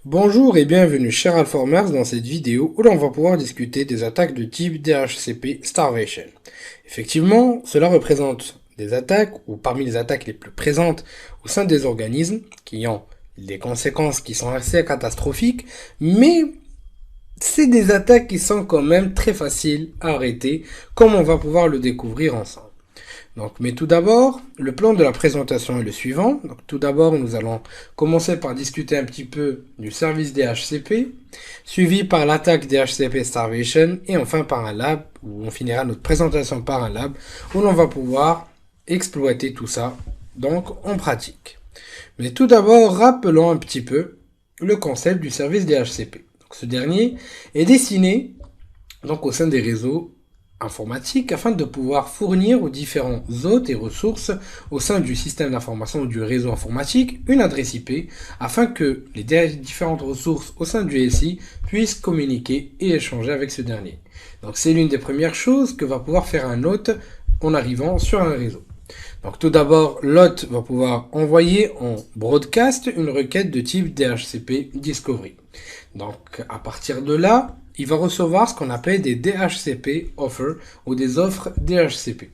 Bonjour et bienvenue chez Alformers dans cette vidéo où l'on va pouvoir discuter des attaques de type DHCP Starvation. Effectivement, cela représente des attaques ou parmi les attaques les plus présentes au sein des organismes qui ont des conséquences qui sont assez catastrophiques, mais c'est des attaques qui sont quand même très faciles à arrêter comme on va pouvoir le découvrir ensemble. Mais tout d'abord, le plan de la présentation est le suivant. Donc, tout d'abord, nous allons commencer par discuter un petit peu du service DHCP, suivi par l'attaque DHCP Starvation, et enfin par un lab, où on finira notre présentation par un lab, où l'on va pouvoir exploiter tout ça, donc en pratique. Mais tout d'abord, rappelons un petit peu le concept du service DHCP. Donc, ce dernier est destiné donc, au sein des réseaux informatique afin de pouvoir fournir aux différents hôtes et ressources au sein du système d'information ou du réseau informatique une adresse IP afin que les différentes ressources au sein du SI puissent communiquer et échanger avec ce dernier. Donc c'est l'une des premières choses que va pouvoir faire un hôte en arrivant sur un réseau. Donc tout d'abord, l'hôte va pouvoir envoyer en broadcast une requête de type DHCP Discovery. Donc à partir de là, il va recevoir ce qu'on appelle des DHCP offers ou des offres DHCP.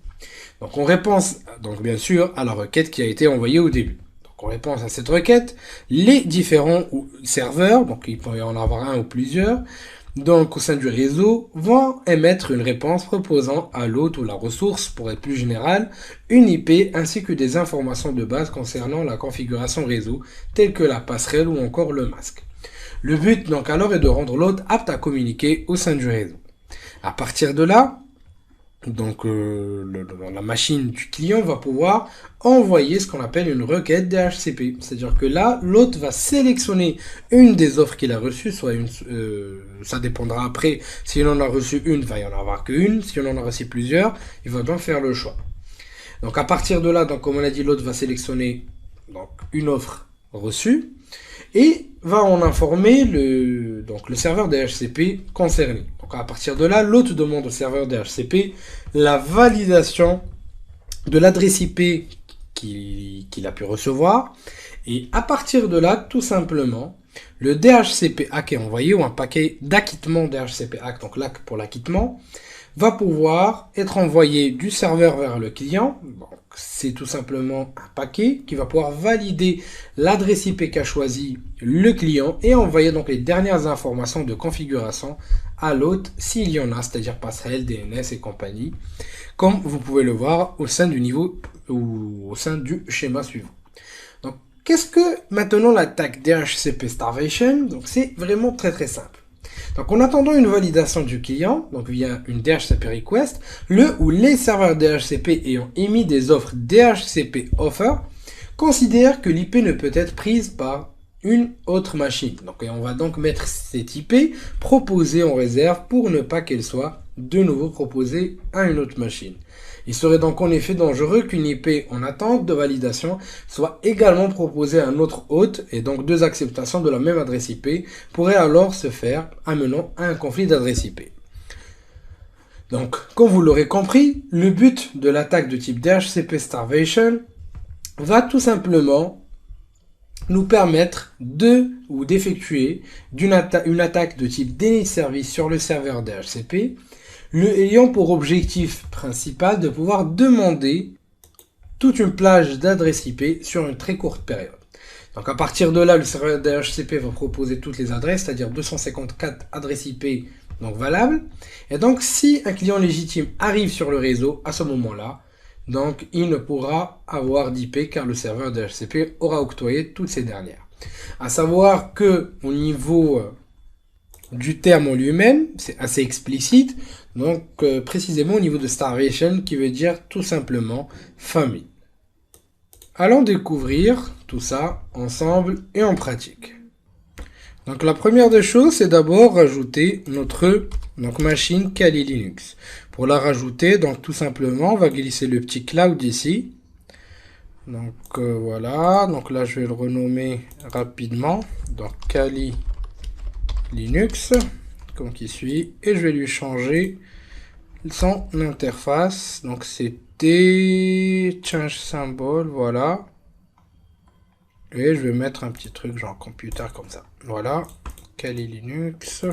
Donc on répond donc bien sûr à la requête qui a été envoyée au début. Donc on répond à cette requête, les différents serveurs, donc il peut y en avoir un ou plusieurs, donc au sein du réseau, vont émettre une réponse proposant à l'hôte ou la ressource, pour être plus général, une IP ainsi que des informations de base concernant la configuration réseau, telles que la passerelle ou encore le masque. Le but donc alors est de rendre l'hôte apte à communiquer au sein du réseau. À partir de là, donc la machine du client va pouvoir envoyer ce qu'on appelle une requête DHCP. C'est-à-dire que là, l'hôte va sélectionner une des offres qu'il a reçues, soit ça dépendra après. Si on en a reçu une, il va y en avoir qu'une. Si on en a reçu plusieurs, il va donc faire le choix. Donc à partir de là, donc comme on a dit, l'hôte va sélectionner donc une offre reçue et va en informer le serveur DHCP concerné. Donc à partir de là, l'hôte demande au serveur DHCP la validation de l'adresse IP qu'il a pu recevoir. Et à partir de là, tout simplement, le DHCP ACK est envoyé, ou un paquet d'acquittement DHCP ACK, donc l'ACK pour l'acquittement, va pouvoir être envoyé du serveur vers le client. C'est tout simplement un paquet qui va pouvoir valider l'adresse IP qu'a choisi le client et envoyer donc les dernières informations de configuration à l'hôte s'il y en a, c'est-à-dire passerelle, DNS et compagnie, comme vous pouvez le voir au sein du niveau ou au sein du schéma suivant. Donc, qu'est-ce que maintenant l'attaque DHCP Starvation? Donc, c'est vraiment très très simple. Donc en attendant une validation du client, donc via une DHCP request, le ou les serveurs DHCP ayant émis des offres DHCP offer considèrent que l'IP ne peut être prise par une autre machine. Donc on va donc mettre cette IP proposée en réserve pour ne pas qu'elle soit de nouveau proposée à une autre machine. Il serait donc en effet dangereux qu'une IP en attente de validation soit également proposée à un autre hôte et donc deux acceptations de la même adresse IP pourraient alors se faire amenant à un conflit d'adresse IP. Donc, comme vous l'aurez compris, le but de l'attaque de type DHCP Starvation va tout simplement nous permettre d'effectuer une attaque de type déni de service sur le serveur DHCP, ayant pour objectif principal de pouvoir demander toute une plage d'adresses IP sur une très courte période. Donc à partir de là, le serveur DHCP va proposer toutes les adresses, c'est-à-dire 254 adresses IP donc valables. Et donc si un client légitime arrive sur le réseau à ce moment-là, donc il ne pourra avoir d'IP car le serveur DHCP aura octroyé toutes ces dernières. À savoir que au niveau du terme en lui-même, c'est assez explicite, donc précisément au niveau de Starvation qui veut dire tout simplement famine. Allons découvrir tout ça ensemble et en pratique. Donc la première des choses, c'est d'abord rajouter notre machine Kali Linux. Pour la rajouter, donc tout simplement, on va glisser le petit cloud ici. Donc voilà, donc là je vais le renommer rapidement. Donc Kali Linux, comme qui suit, et je vais lui changer son interface. Donc c'était change symbol, voilà. Et je vais mettre un petit truc genre computer comme ça. Voilà. Kali Linux.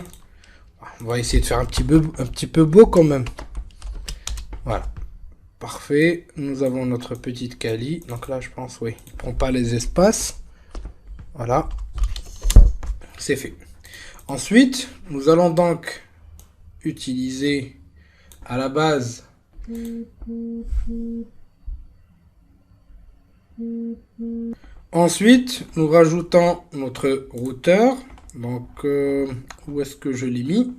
On va essayer de faire un petit peu beau quand même. Voilà. Parfait. Nous avons notre petite Kali. Donc là, je pense, oui, il ne prend pas les espaces. Voilà. C'est fait. Ensuite, nous allons donc utiliser à la base ensuite, nous rajoutons notre routeur. Donc, où est-ce que je l'ai mis?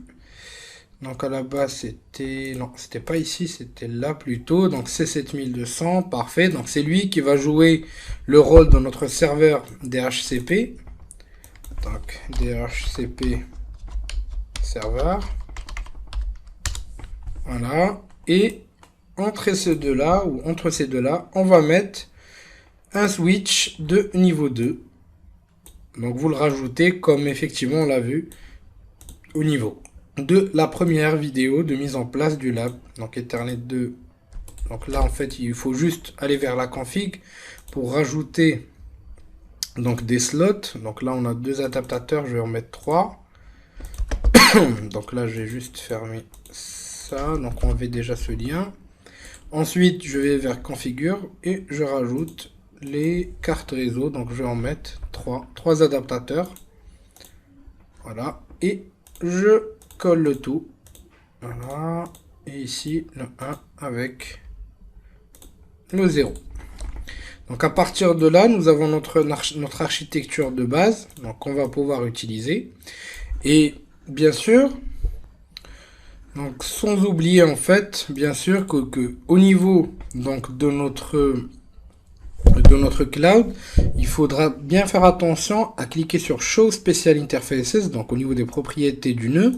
Donc, à la base, c'était... Non, c'était pas ici, c'était là plutôt. Donc, c'est 7200, parfait. Donc, c'est lui qui va jouer le rôle de notre serveur DHCP. Donc, DHCP serveur. Voilà. Et entre ces deux-là, on va mettre un switch de niveau 2. Donc vous le rajoutez comme effectivement on l'a vu au niveau de la première vidéo de mise en place du lab. Donc Ethernet 2. Donc là en fait il faut juste aller vers la config pour rajouter donc des slots. Donc là on a 2 adaptateurs, je vais en mettre 3. Donc là je vais juste fermer ça. Donc on avait déjà ce lien. Ensuite je vais vers configure et je rajoute les cartes réseau. Donc je vais en mettre 3 adaptateurs. Voilà. Et je colle le tout. Voilà. Et ici le 1 avec le 0. Donc à partir de là, nous avons notre architecture de base. Donc on va pouvoir utiliser. Et bien sûr, donc sans oublier en fait, bien sûr que au niveau donc de notre cloud, il faudra bien faire attention à cliquer sur Show Special Interfaces, donc au niveau des propriétés du nœud,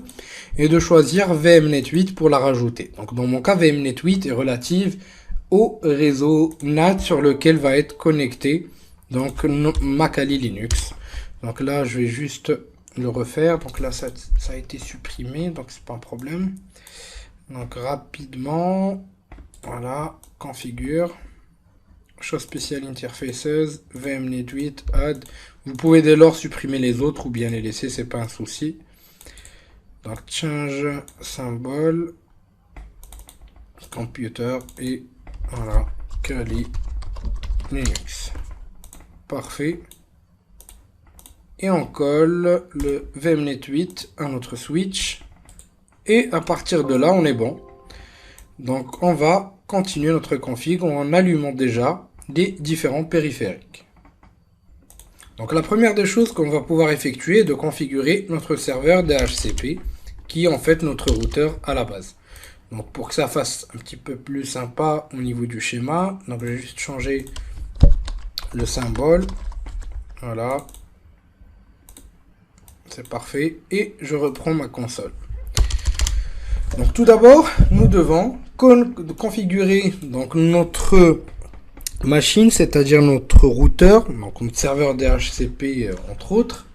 et de choisir VMnet 8 pour la rajouter. Donc dans mon cas, VMnet 8 est relative au réseau NAT sur lequel va être connecté donc ma Kali Linux. Donc là, je vais juste le refaire. Donc là, ça a été supprimé, donc c'est pas un problème. Donc rapidement, voilà, configure. Show Special Interfaces, VMnet 8, Add. Vous pouvez dès lors supprimer les autres ou bien les laisser, c'est pas un souci. Donc change symbole, computer et voilà, Kali Linux. Parfait. Et on colle le VMnet 8 à notre switch. Et à partir de là, on est bon. Donc on va continuer notre config en allumant déjà les différents périphériques. Donc la première des choses qu'on va pouvoir effectuer est de configurer notre serveur DHCP qui est en fait notre routeur à la base. Donc pour que ça fasse un petit peu plus sympa au niveau du schéma, donc je vais juste changer le symbole. Voilà. C'est parfait. Et je reprends ma console. Donc tout d'abord, nous devons configurer donc notre machine, c'est-à-dire notre routeur, donc notre serveur DHCP entre autres,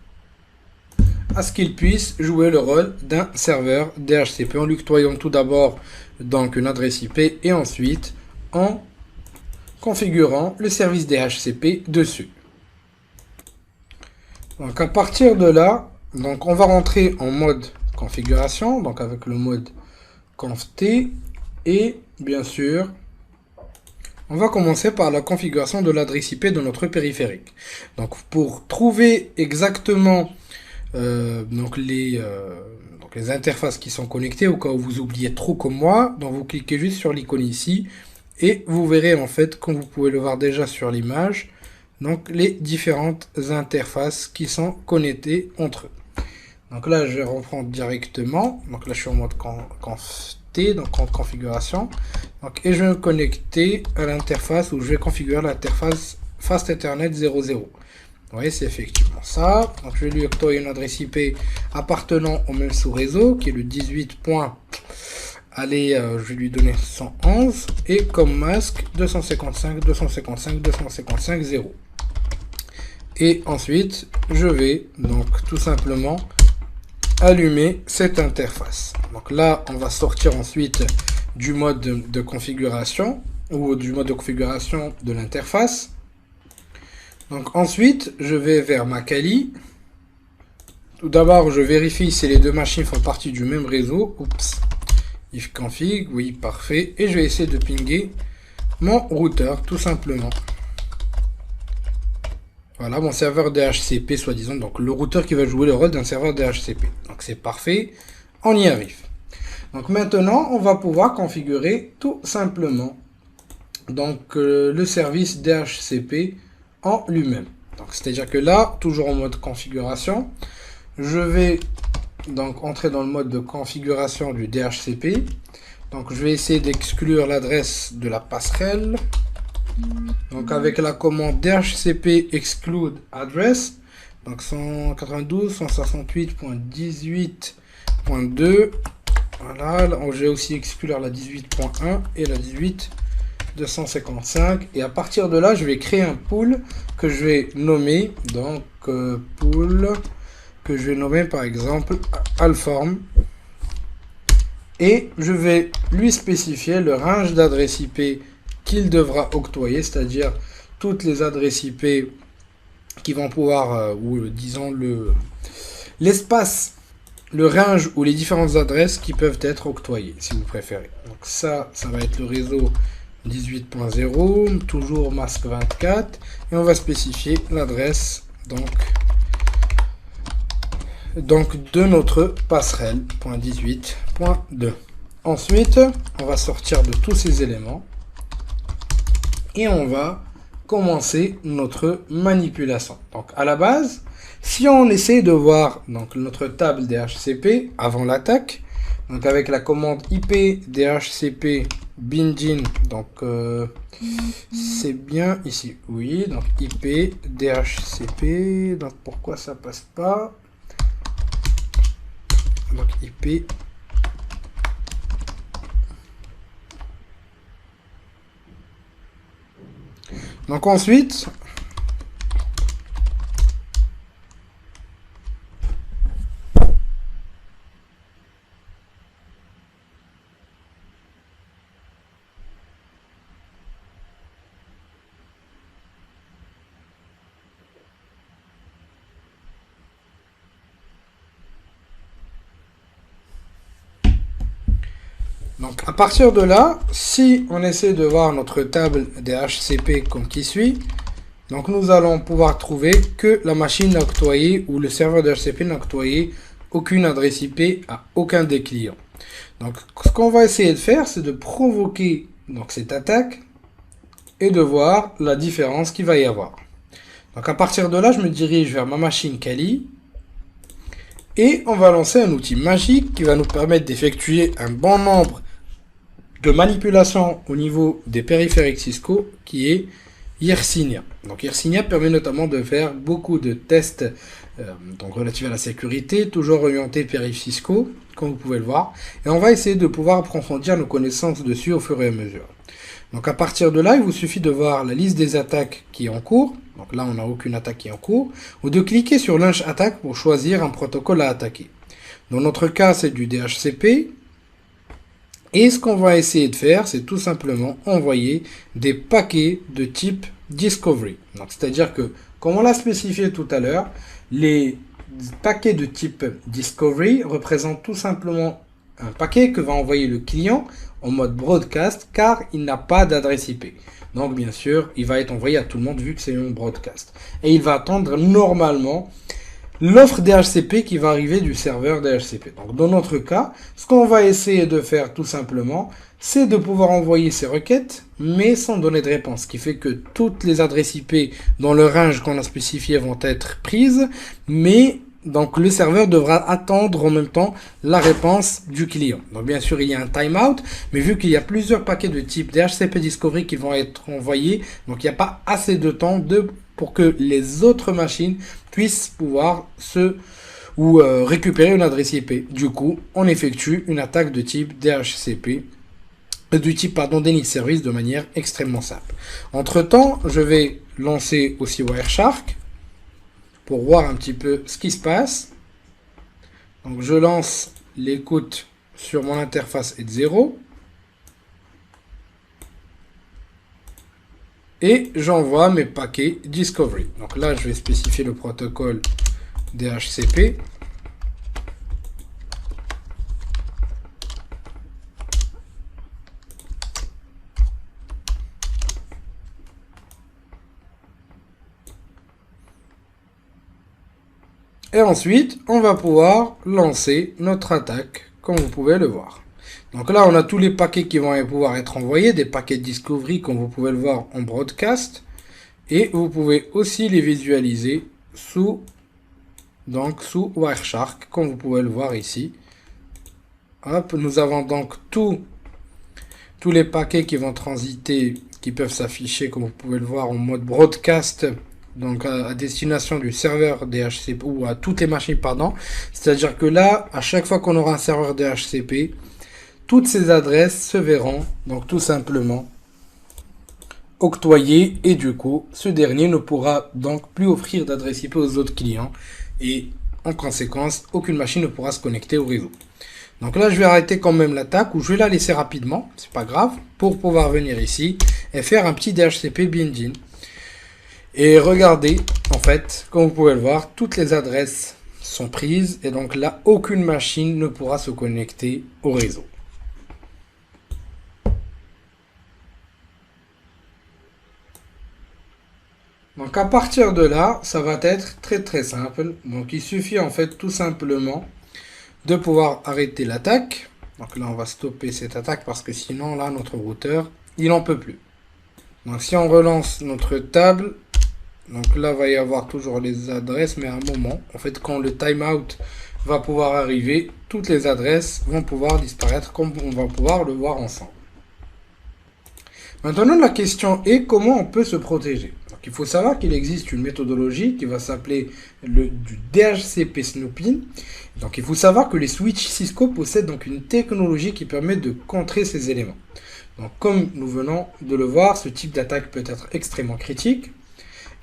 à ce qu'il puisse jouer le rôle d'un serveur DHCP en lui octroyant tout d'abord donc une adresse IP et ensuite en configurant le service DHCP dessus. Donc à partir de là, donc on va rentrer en mode configuration, donc avec le mode conft et bien sûr on va commencer par la configuration de l'adresse IP de notre périphérique. Donc pour trouver exactement donc les interfaces qui sont connectées, au cas où vous oubliez trop comme moi, donc vous cliquez juste sur l'icône ici et vous verrez en fait, comme vous pouvez le voir déjà sur l'image, donc les différentes interfaces qui sont connectées entre eux. Donc là je vais reprendre directement, donc là je suis en mode conft, donc en configuration, donc, et je vais me connecter à l'interface où je vais configurer l'interface Fast Ethernet 00. Vous voyez, c'est effectivement ça. Donc je vais lui octroyer une adresse IP appartenant au même sous-réseau qui est le 18. Allez, je vais lui donner 111 et comme masque 255.255.255.0. Et ensuite, je vais donc tout simplement allumer cette interface. Donc là, on va sortir ensuite du mode de configuration ou du mode de configuration de l'interface. Donc ensuite, je vais vers ma Kali. Tout d'abord, je vérifie si les deux machines font partie du même réseau. Oups. If config, oui, parfait. Et je vais essayer de pinguer mon routeur, tout simplement. Voilà, mon serveur DHCP, soi-disant. Donc le routeur qui va jouer le rôle d'un serveur DHCP. Donc c'est parfait. On y arrive. Donc maintenant, on va pouvoir configurer tout simplement le service DHCP en lui-même. Donc c'est-à-dire que là, toujours en mode configuration, je vais donc entrer dans le mode de configuration du DHCP. Donc je vais essayer d'exclure l'adresse de la passerelle. Donc avec la commande DHCP exclude address, donc 192.168.18.2. Voilà, je vais aussi exclure la 18.1 et la 18.255. Et à partir de là, je vais créer un pool que je vais nommer, donc pool que je vais nommer par exemple Alform. Et je vais lui spécifier le range d'adresse IP qu'il devra octroyer, c'est-à-dire toutes les adresses IP qui vont pouvoir, ou disons l'espace, le range ou les différentes adresses qui peuvent être octroyées, si vous préférez. Donc ça va être le réseau 18.0, toujours masque 24, et on va spécifier l'adresse donc de notre passerelle .18.2. Ensuite, on va sortir de tous ces éléments et on va commencer notre manipulation. Donc à la base, si on essaie de voir donc notre table DHCP avant l'attaque, donc avec la commande IP DHCP binding, donc c'est bien ici, oui, donc IP DHCP, donc pourquoi ça passe pas? Donc IP donc ensuite donc à partir de là, si on essaie de voir notre table DHCP comme qui suit, donc nous allons pouvoir trouver que la machine n'a octroyé ou le serveur DHCP n'a octroyé aucune adresse IP à aucun des clients. Donc ce qu'on va essayer de faire, c'est de provoquer donc cette attaque et de voir la différence qu'il va y avoir. Donc à partir de là, je me dirige vers ma machine Kali. Et on va lancer un outil magique qui va nous permettre d'effectuer un bon nombre de manipulations au niveau des périphériques Cisco, qui est Yersinia. Donc Yersinia permet notamment de faire beaucoup de tests donc relatifs à la sécurité, toujours orientés périphériques Cisco, comme vous pouvez le voir. Et on va essayer de pouvoir approfondir nos connaissances dessus au fur et à mesure. Donc à partir de là, il vous suffit de voir la liste des attaques qui est en cours. Donc là, on n'a aucune attaque qui est en cours. Ou de cliquer sur Launch Attack pour choisir un protocole à attaquer. Dans notre cas, c'est du DHCP. Et ce qu'on va essayer de faire, c'est tout simplement envoyer des paquets de type Discovery. C'est-à-dire que, comme on l'a spécifié tout à l'heure, les paquets de type Discovery représentent tout simplement un paquet que va envoyer le client en mode broadcast car il n'a pas d'adresse IP. Donc bien sûr, il va être envoyé à tout le monde vu que c'est un broadcast. Et il va attendre normalement l'offre DHCP qui va arriver du serveur DHCP. Donc dans notre cas, ce qu'on va essayer de faire tout simplement, c'est de pouvoir envoyer ces requêtes, mais sans donner de réponse. Ce qui fait que toutes les adresses IP dans le range qu'on a spécifié vont être prises, mais donc le serveur devra attendre en même temps la réponse du client. Donc bien sûr il y a un timeout, mais vu qu'il y a plusieurs paquets de type DHCP Discovery qui vont être envoyés, donc il n'y a pas assez de temps pour que les autres machines puissent pouvoir récupérer une adresse IP. Du coup, on effectue une attaque de type DHCP, DNS Service de manière extrêmement simple. Entre temps, je vais lancer aussi Wireshark pour voir un petit peu ce qui se passe. Donc je lance l'écoute sur mon interface est de 0. et j'envoie mes paquets Discovery. Donc là, je vais spécifier le protocole DHCP. Et ensuite, on va pouvoir lancer notre attaque, comme vous pouvez le voir. Donc là, on a tous les paquets qui vont pouvoir être envoyés, des paquets Discovery, comme vous pouvez le voir en broadcast. Et vous pouvez aussi les visualiser sous Wireshark, comme vous pouvez le voir ici. Hop, nous avons donc tous les paquets qui vont transiter, qui peuvent s'afficher, comme vous pouvez le voir, en mode broadcast, donc à destination du serveur DHCP, ou à toutes les machines, pardon. C'est-à-dire que là, à chaque fois qu'on aura un serveur DHCP, toutes ces adresses se verront, donc tout simplement, octroyées, et du coup, ce dernier ne pourra donc plus offrir d'adresse IP aux autres clients, et en conséquence, aucune machine ne pourra se connecter au réseau. Donc là, je vais arrêter quand même l'attaque, ou je vais la laisser rapidement, c'est pas grave, pour pouvoir venir ici et faire un petit DHCP binding. Et regardez, en fait, comme vous pouvez le voir, toutes les adresses sont prises, et donc là, aucune machine ne pourra se connecter au réseau. Donc à partir de là, ça va être très simple. Donc il suffit en fait tout simplement de pouvoir arrêter l'attaque. Donc là, on va stopper cette attaque parce que sinon, là, notre routeur, il n'en peut plus. Donc si on relance notre table, donc là, il va y avoir toujours les adresses, mais à un moment, en fait, quand le timeout va pouvoir arriver, toutes les adresses vont pouvoir disparaître comme on va pouvoir le voir ensemble. Maintenant, la question est comment on peut se protéger. Donc, il faut savoir qu'il existe une méthodologie qui va s'appeler du DHCP snooping. Donc, il faut savoir que les switches Cisco possèdent donc une technologie qui permet de contrer ces éléments. Donc, comme nous venons de le voir, ce type d'attaque peut être extrêmement critique.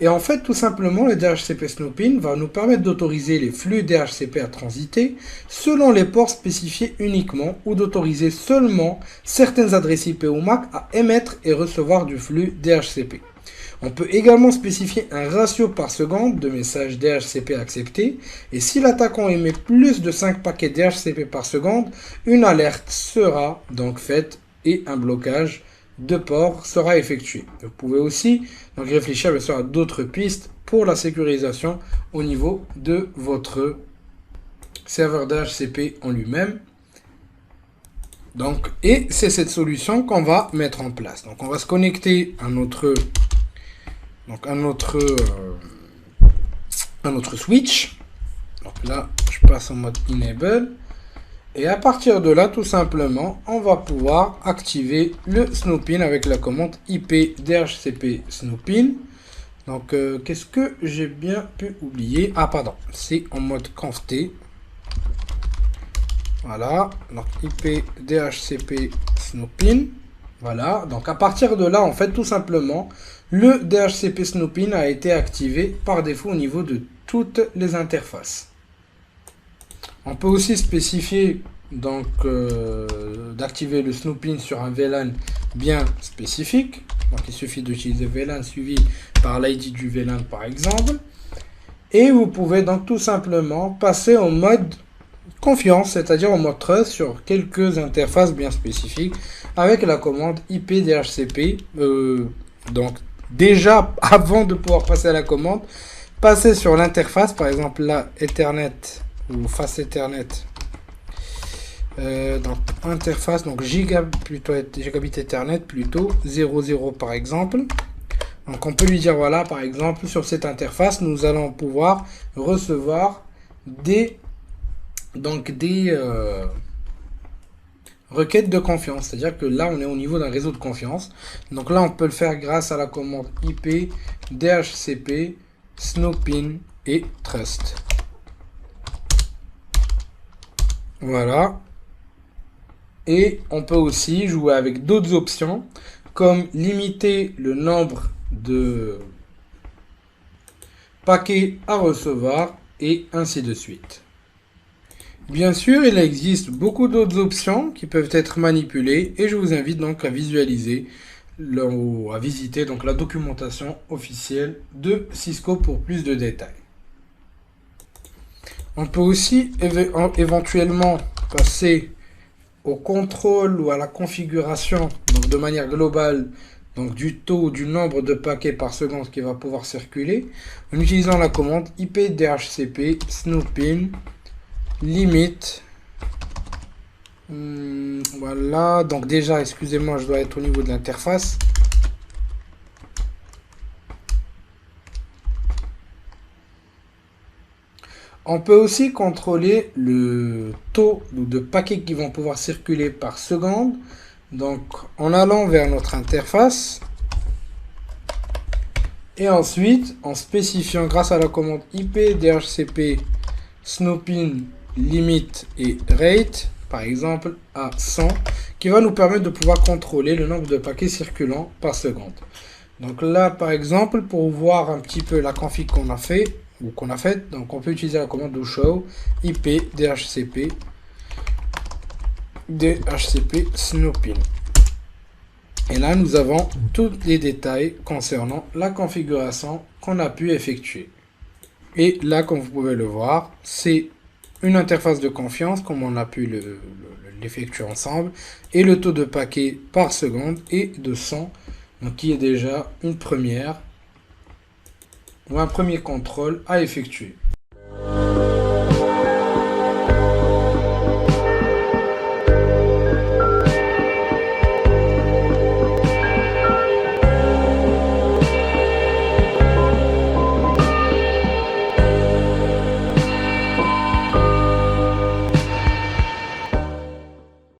Et en fait, tout simplement, le DHCP snooping va nous permettre d'autoriser les flux DHCP à transiter selon les ports spécifiés uniquement, ou d'autoriser seulement certaines adresses IP ou MAC à émettre et recevoir du flux DHCP. On peut également spécifier un ratio par seconde de messages DHCP acceptés, et si l'attaquant émet plus de 5 paquets DHCP par seconde, une alerte sera donc faite et un blocage de port sera effectué. Vous pouvez aussi donc réfléchir bien sûr à d'autres pistes pour la sécurisation au niveau de votre serveur DHCP en lui-même. Donc, et c'est cette solution qu'on va mettre en place. Donc on va se connecter à notre switch. Donc là, je passe en mode enable. Et à partir de là, tout simplement, on va pouvoir activer le snooping avec la commande IP DHCP snooping. Donc, qu'est-ce que j'ai bien pu oublier? Ah, pardon, c'est en mode conft. Voilà, donc IP DHCP snooping. Voilà, donc à partir de là, en fait, tout simplement, le DHCP snooping a été activé par défaut au niveau de toutes les interfaces. On peut aussi spécifier donc d'activer le snooping sur un VLAN bien spécifique. Donc il suffit d'utiliser VLAN suivi par l'ID du VLAN par exemple. Et vous pouvez donc tout simplement passer en mode confiance, c'est-à-dire en mode trust sur quelques interfaces bien spécifiques avec la commande IP DHCP. Donc déjà avant de pouvoir passer à la commande, passer sur l'interface, par exemple là Ethernet ou face Ethernet, donc interface, donc gigabit Ethernet plutôt 00 par exemple. Donc on peut lui dire voilà, par exemple sur cette interface nous allons pouvoir recevoir des requêtes de confiance, c'est-à-dire que là on est au niveau d'un réseau de confiance. Donc là on peut le faire grâce à la commande IP DHCP snooping et trust. Voilà. Et on peut aussi jouer avec d'autres options, comme limiter le nombre de paquets à recevoir, et ainsi de suite. Bien sûr, il existe beaucoup d'autres options qui peuvent être manipulées, et je vous invite donc à visualiser à visiter donc la documentation officielle de Cisco pour plus de détails. On peut aussi éventuellement passer au contrôle ou à la configuration, donc de manière globale, donc du taux, du nombre de paquets par seconde qui va pouvoir circuler, en utilisant la commande ipdhcp snoopin limit. Voilà, donc déjà, excusez-moi, je dois être au niveau de l'interface. On peut aussi contrôler le taux de paquets qui vont pouvoir circuler par seconde. Donc, en allant vers notre interface. Et ensuite, en spécifiant grâce à la commande ipdhcp snoopin limit et rate, par exemple, à 100, qui va nous permettre de pouvoir contrôler le nombre de paquets circulants par seconde. Donc là, par exemple, pour voir un petit peu la config qu'on a fait, donc on peut utiliser la commande do show ipdhcp snoopin. Et là, nous avons tous les détails concernant la configuration qu'on a pu effectuer. Et là, comme vous pouvez le voir, c'est une interface de confiance, comme on a pu l'effectuer ensemble, et le taux de paquets par seconde est de 100, donc qui est déjà une première, ou un premier contrôle à effectuer.